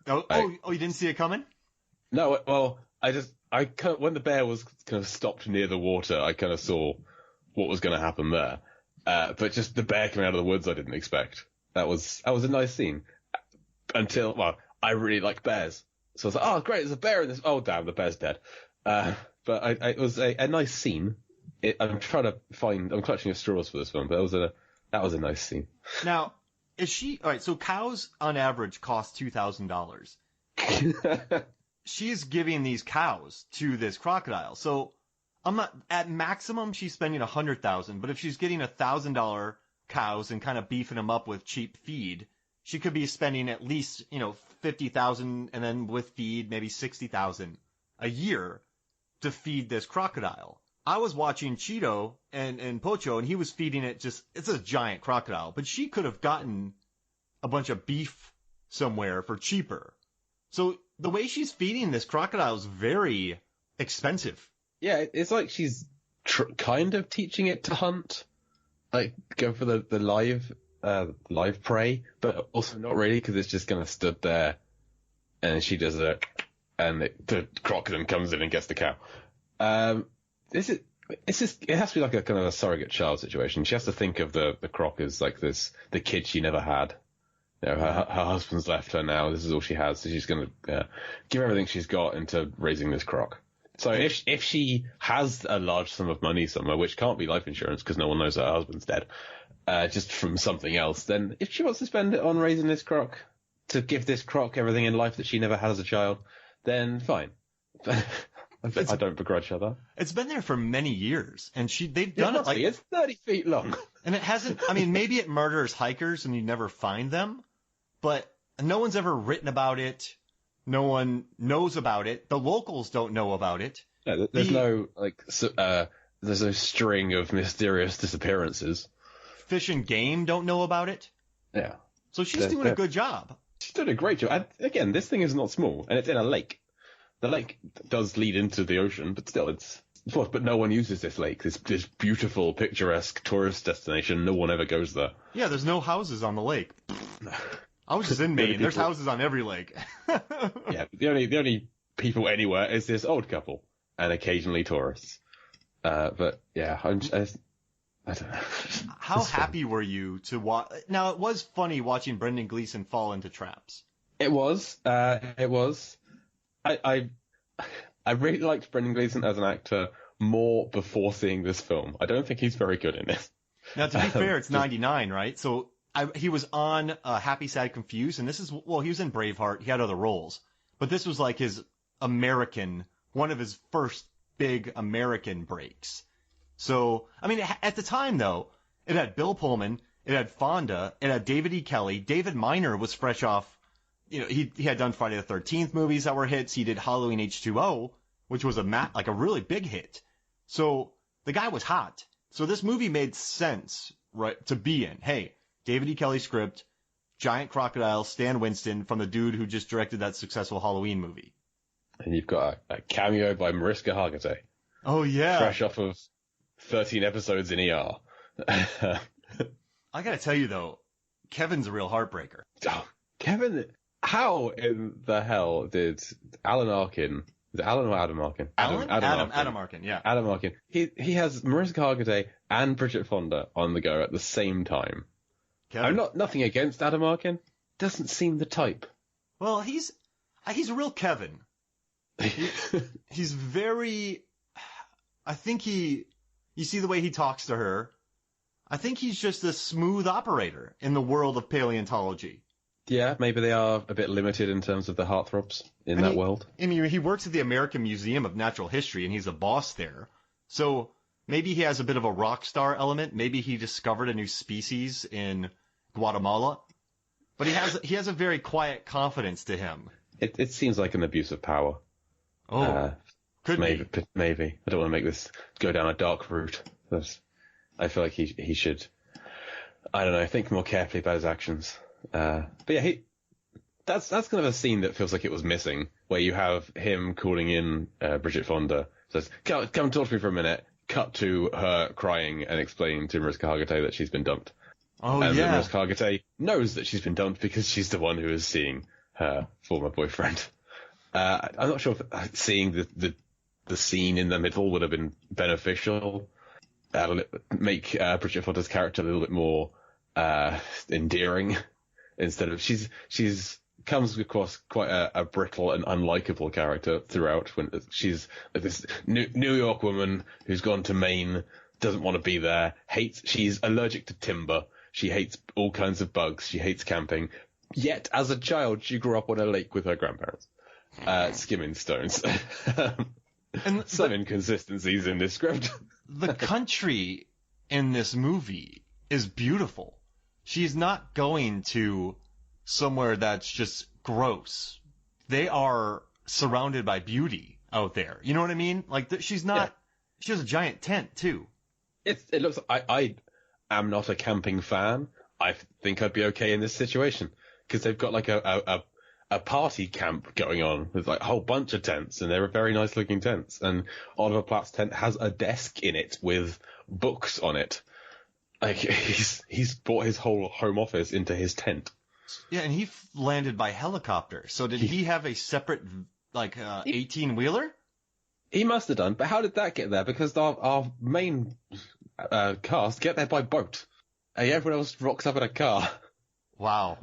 You didn't see it coming? No, well, when the bear was kind of stopped near the water, I kind of saw what was going to happen there. But just the bear coming out of the woods, I didn't expect. That was a nice scene. I really like bears. So I was like, oh, great, there's a bear in this. Oh, damn, the bear's dead. But it was a nice scene. I'm clutching at straws for this one, but that was a nice scene. Now, alright, so cows on average cost $2,000. She's giving these cows to this crocodile. So at maximum, she's spending $100,000, but if she's getting $1,000 cows and kind of beefing them up with cheap feed, she could be spending at least, $50,000 and then with feed, maybe $60,000 a year to feed this crocodile. I was watching Cheeto and Pocho, and he was feeding it it's a giant crocodile, but she could have gotten a bunch of beef somewhere for cheaper. So the way she's feeding this crocodile is very expensive. Yeah, it's like she's kind of teaching it to hunt, like go for the live prey, but also not really, because it's just kind of stood there, and she does it, and the crocodile comes in and gets the cow. It has to be like a kind of a surrogate child situation. She has to think of the croc as like the kid she never had. Her husband's left her now. This is all she has. So she's going to give everything she's got into raising this croc. So if she has a large sum of money somewhere, which can't be life insurance because no one knows her husband's dead, just from something else, then if she wants to spend it on raising this croc, to give this croc everything in life that she never had as a child, then fine. I don't begrudge her that. It's been there for many years, and they've done it like... It's 30 feet long. And it hasn't... I mean, maybe it murders hikers and you never find them, but no one's ever written about it. No one knows about it. The locals don't know about it. Yeah, there's no string of mysterious disappearances. Fish and Game don't know about it. Yeah. So she's doing a good job. She's doing a great job. And again, this thing is not small, and it's in a lake. The lake does lead into the ocean, but still, but no one uses this lake. This beautiful, picturesque tourist destination. No one ever goes there. Yeah, there's no houses on the lake. I was just in Maine. There's houses on every lake. Yeah, the only people anywhere is this old couple and occasionally tourists. But yeah, I don't know. How happy were you to watch? Now, it was funny watching Brendan Gleeson fall into traps. It was. I really liked Brendan Gleeson as an actor more before seeing this film. I don't think he's very good in it. Now, to be fair, it's 99, right? So he was on Happy, Sad, Confused, and he was in Braveheart. He had other roles. But this was like one of his first big American breaks. So, I mean, at the time, though, it had Bill Pullman, it had Fonda, it had David E. Kelley. David Miner was fresh off. He had done Friday the 13th movies that were hits. He did Halloween H2O, which was a really big hit. So the guy was hot. So this movie made sense, right, to be in. Hey, David E. Kelley script, giant crocodile, Stan Winston, from the dude who just directed that successful Halloween movie. And you've got a cameo by Mariska Hargitay. Oh, yeah. Fresh off of 13 episodes in ER. I gotta tell you, though, Kevin's a real heartbreaker. Oh, Kevin... How in the hell did Alan Arkin... Is it Alan or Adam Arkin? Adam Arkin, yeah. Adam Arkin. He has Mariska Hargitay and Bridget Fonda on the go at the same time. Kevin. I'm nothing against Adam Arkin. Doesn't seem the type. Well, he's a real Kevin. He's very... I think you see the way he talks to her. I think he's just a smooth operator in the world of paleontology. Yeah, maybe they are a bit limited in terms of the heartthrobs in that world. I mean, he works at the American Museum of Natural History, and he's a boss there. So maybe he has a bit of a rock star element. Maybe he discovered a new species in Guatemala. But he has a very quiet confidence to him. It seems like an abuse of power. Oh, could maybe, be. Maybe. I don't want to make this go down a dark route. I feel like he should, I don't know, think more carefully about his actions. But yeah, that's kind of a scene that feels like it was missing, where you have him calling in Bridget Fonda, says, come talk to me for a minute, cut to her crying and explaining to Mariska Hargitay that she's been dumped. Oh, and yeah. Mariska Hargitay knows that she's been dumped because she's the one who is seeing her former boyfriend. I'm not sure if seeing the scene in the middle would have been beneficial. Make Bridget Fonda's character a little bit more endearing, instead of she's comes across quite a brittle and unlikable character throughout. When she's like this New York woman who's gone to Maine, doesn't want to be there, she's allergic to timber, she hates all kinds of bugs, she hates camping. Yet as a child, she grew up on a lake with her grandparents, skimming stones. And some inconsistencies in this script. The country in this movie is beautiful. She's not going to somewhere that's just gross. They are surrounded by beauty out there. You know what I mean? Like, she's not. Yeah. She has a giant tent too. It looks. I am not a camping fan. I think I'd be okay in this situation because they've got like a party camp going on with like a whole bunch of tents, and they're very nice looking tents. And Oliver Platt's tent has a desk in it with books on it. Like he's brought his whole home office into his tent. Yeah, and he landed by helicopter. So did he have a separate, like, 18-wheeler? He must have done, but how did that get there? Because our main cast get there by boat. And everyone else rocks up in a car. Wow.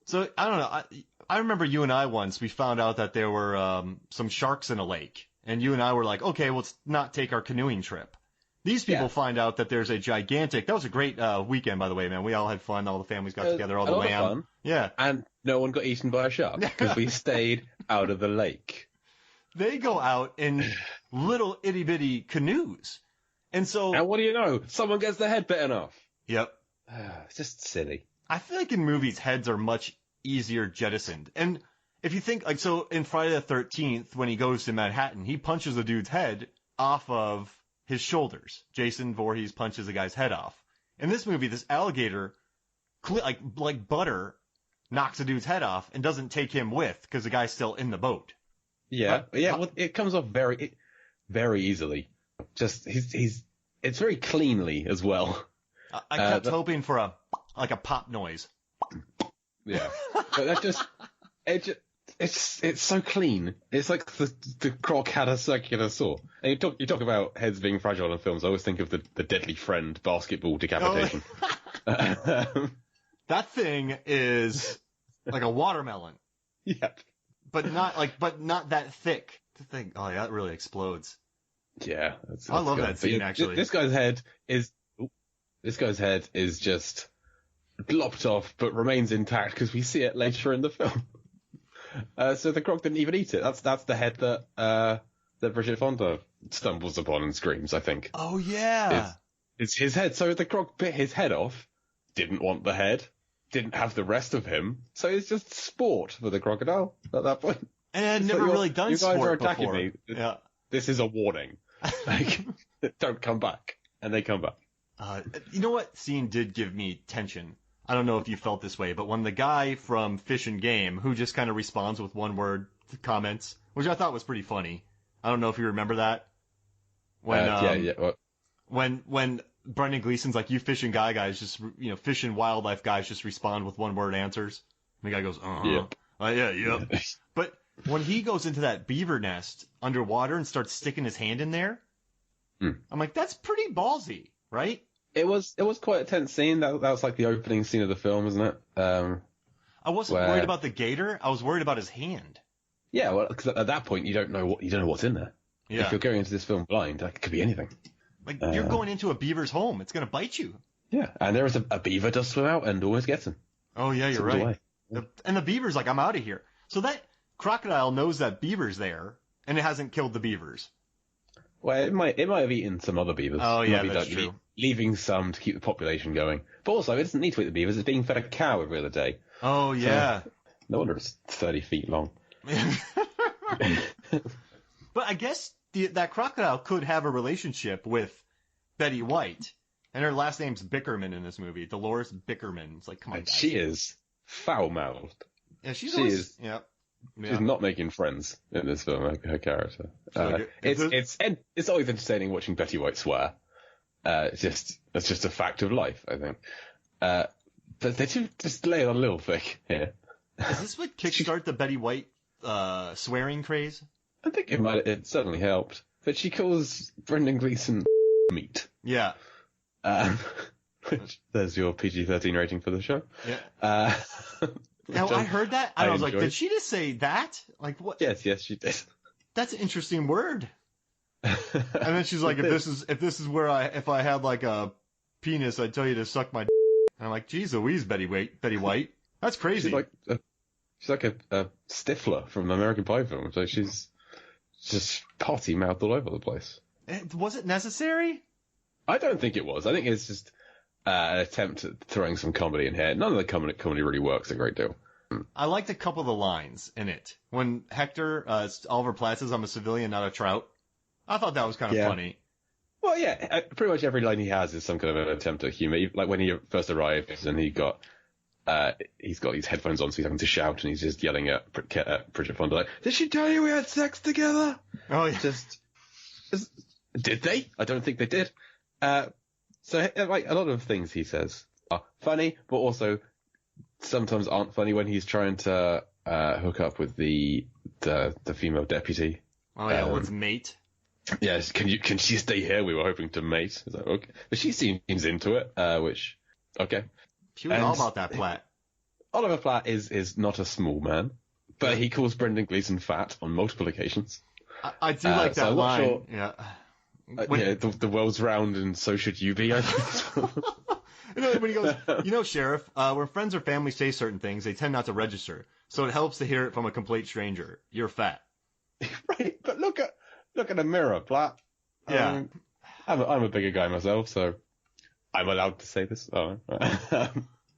So, I don't know. I remember you and I once, we found out that there were some sharks in a lake. And you and I were like, okay, well, let's not take our canoeing trip. These people find out that there's a gigantic... That was a great weekend, by the way, man. We all had fun. All the families got together, all the lamb. Fun. Yeah. And no one got eaten by a shark because we stayed out of the lake. They go out in little itty-bitty canoes. And so... And what do you know? Someone gets their head bitten off. Yep. It's just silly. I feel like in movies, heads are much easier jettisoned. And if you think... like, so in Friday the 13th, when he goes to Manhattan, he punches the dude's head off of his shoulders. Jason Voorhees punches the guy's head off. In this movie, this alligator, like butter, knocks the dude's head off and doesn't take him with because the guy's still in the boat. Yeah, well, it comes off very easily. Just it's very cleanly as well. I kept hoping for a pop noise. Yeah, but that's just it's so clean. It's like the croc had a circular saw. And you talk about heads being fragile in films. I always think of the Deadly Friend basketball decapitation. Oh. That thing is like a watermelon. Yep. But not that thick. The thing, oh yeah, it really explodes. Yeah, I love that scene actually. This guy's head is just lopped off, but remains intact because we see it later in the film. So the croc didn't even eat it. That's the head that Bridget Fonda stumbles upon and screams, I think. Oh yeah, it's his head. So the croc bit his head off, didn't want the head, didn't have the rest of him, so it's just sport for the crocodile at that point. And I'd never really done sport before. You guys are attacking me. Yeah. This is a warning. Like, don't come back. And they come back. You know what scene did give me tension? I don't know if you felt this way, but when the guy from Fish and Game, who just kind of responds with one-word comments, which I thought was pretty funny. I don't know if you remember that. When Brendan Gleeson's like, you fishing guys just, fish and wildlife guys just respond with one-word answers. And the guy goes, Yep. Yep. But when he goes into that beaver nest underwater and starts sticking his hand in there, I'm like, that's pretty ballsy, right? It was quite a tense scene. That was like the opening scene of the film, isn't it? I wasn't worried about the gator. I was worried about his hand. Yeah, well, because at that point you don't know what's in there. Yeah. If you're going into this film blind, it could be anything. Like you're going into a beaver's home. It's going to bite you. Yeah, and there is a beaver does swim out and almost gets him. Oh yeah, you're right. And the beaver's like, I'm out of here. So that crocodile knows that beaver's there, and it hasn't killed the beavers. Well, it might have eaten some other beavers. Oh yeah, that's true. Leaving some to keep the population going. But also, it doesn't need to eat the beavers. It's being fed a cow every other day. Oh yeah. So, no wonder it's 30 feet long. But I guess that crocodile could have a relationship with Betty White, and her last name's Bickerman in this movie. Dolores Bickerman. It's like, come on, guys. She is foul-mouthed. Yeah, she is. Yeah. She's not making friends in this film. Her character. It's always entertaining watching Betty White swear. It's just a fact of life, I think. But they do just lay it on a little thick here. Is this what kickstart the Betty White swearing craze? I think it certainly helped. But she calls Brendan Gleeson meat. Yeah. Which, there's your PG-13 rating for the show. Yeah. Now, I heard that, and I was like, did she just say that? Like, what? Yes, she did. That's an interesting word. And then she's like, if this is where if I had like a penis, I'd tell you to suck my. And I'm like, geez Louise, Betty White. That's crazy. She's like a Stifler from American Pie film. So she's just potty mouthed all over the place. Was it necessary? I don't think it was. I think it's just an attempt at throwing some comedy in here. None of the comedy really works a great deal. I liked a couple of the lines in it. When Hector, Oliver Platt says, I'm a civilian, not a trout. I thought that was kind of funny. Well, yeah, pretty much every line he has is some kind of an attempt at humor. Like when he first arrives and he's got these headphones on, so he's having to shout, and he's just yelling at Bridget Fonda, like, "Did she tell you we had sex together?" Oh, yeah. Did they? I don't think they did. So like a lot of things he says are funny, but also sometimes aren't funny when he's trying to hook up with the female deputy. Oh yeah, with mate. Yes, can she stay here? We were hoping to mate. It's like, okay, but she seems into it, which okay. She was all about that Platt. Oliver Platt is not a small man, but he calls Brendan Gleeson fat on multiple occasions. I do like that line. Sure, yeah. The world's round and so should you be, I think. When he goes, Sheriff, when friends or family say certain things, they tend not to register. So it helps to hear it from a complete stranger. You're fat. Right, but look at a mirror, Platt. Yeah. I'm a bigger guy myself, so I'm allowed to say this. Oh.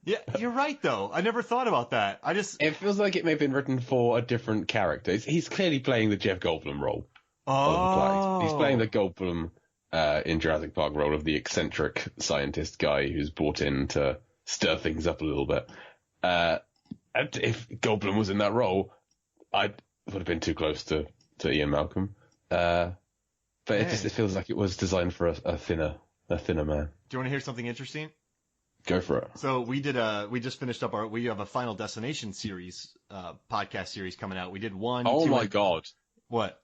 Yeah, you're right, though. I never thought about that. It feels like it may have been written for a different character. He's clearly playing the Jeff Goldblum role. Oh. He's playing the Goldblum in Jurassic Park role of the eccentric scientist guy who's brought in to stir things up a little bit. And if Goldblum was in that role, I would have been too close to Ian Malcolm. But it feels like it was designed for a thinner man. Do you want to hear something interesting? Go for it. So we just finished up we have a Final Destination series, podcast series coming out. We did one. Oh my God. What?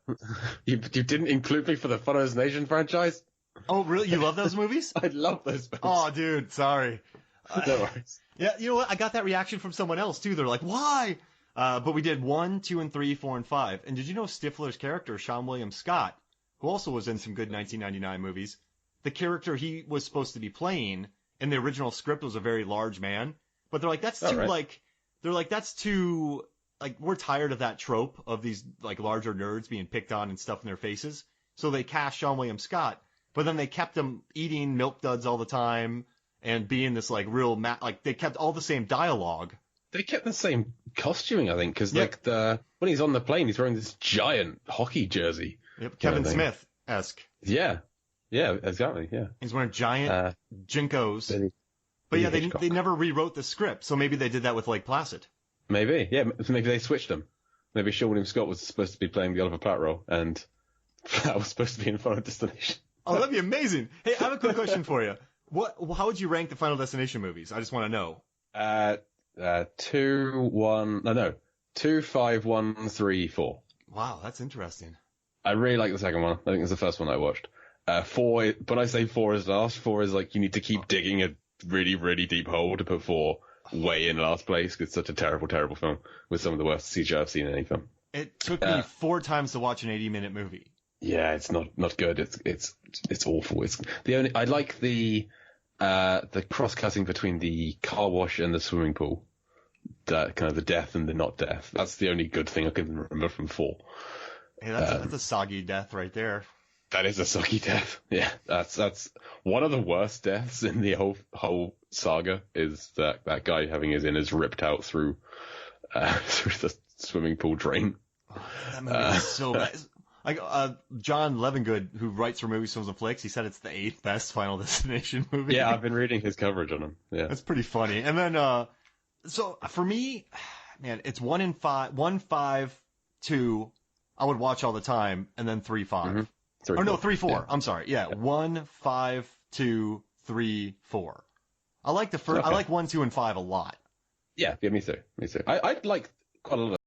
You didn't include me for the Final Destination franchise? Oh, really? You love those movies? I love those movies. Oh, dude, sorry. No worries. Yeah, you know what? I got that reaction from someone else, too. They're like, why? But we did 1, 2, and 3, 4, and 5. And did you know Stifler's character, Sean William Scott, who also was in some good 1999 movies, the character he was supposed to be playing in the original script was a very large man. But they're like, that's too, we're tired of that trope of these, larger nerds being picked on and stuff in their faces. So they cast Sean William Scott, but then they kept him eating Milk Duds all the time and being this, they kept all the same dialogue. They kept the same costuming, I think, because when he's on the plane, he's wearing this giant hockey jersey. Yep, Kevin Smith-esque. Yeah, exactly. Yeah, he's wearing giant Jinkos. But yeah, they never rewrote the script, so maybe they did that with Lake Placid. Maybe they switched them. Maybe Sean William Scott was supposed to be playing the Oliver Platt role, and Platt was supposed to be in Final Destination. Oh, that'd be amazing. Hey, I have a quick question for you. How would you rank the Final Destination movies? I just want to know. 2, 5, 1, 3, 4. Wow, that's interesting. I really like the second one. I think it's the first one I watched. 4, when I say 4 is last, 4 is you need to keep digging a really, really deep hole to put 4 way in last place, because it's such a terrible, terrible film with some of the worst CGI I've seen in any film. It took me 4 times to watch an 80-minute movie. Yeah, it's not good. It's awful. I like the cross-cutting between the car wash and the swimming pool. That kind of the death and the not death. That's the only good thing I can remember from 4. Hey, that's a soggy death right there. That is a soggy death. Yeah, that's one of the worst deaths in the whole saga. Is that guy having his innards ripped out through the swimming pool drain. Oh, that movie is so bad. John Levengood, who writes for Movies, Films, and Flicks, he said it's the 8th best Final Destination movie. Yeah, I've been reading his coverage on him. Yeah, that's pretty funny. And then, so for me, man, it's 1, 5, 2. I would watch all the time, and then 3, 5. Mm-hmm. 3, 4. 3, 4. Yeah. I'm sorry. Yeah, 1, 5, 2, 3, 4. I like the first. Okay. I like 1, 2, and 5 a lot. Yeah, me too. I like quite a lot of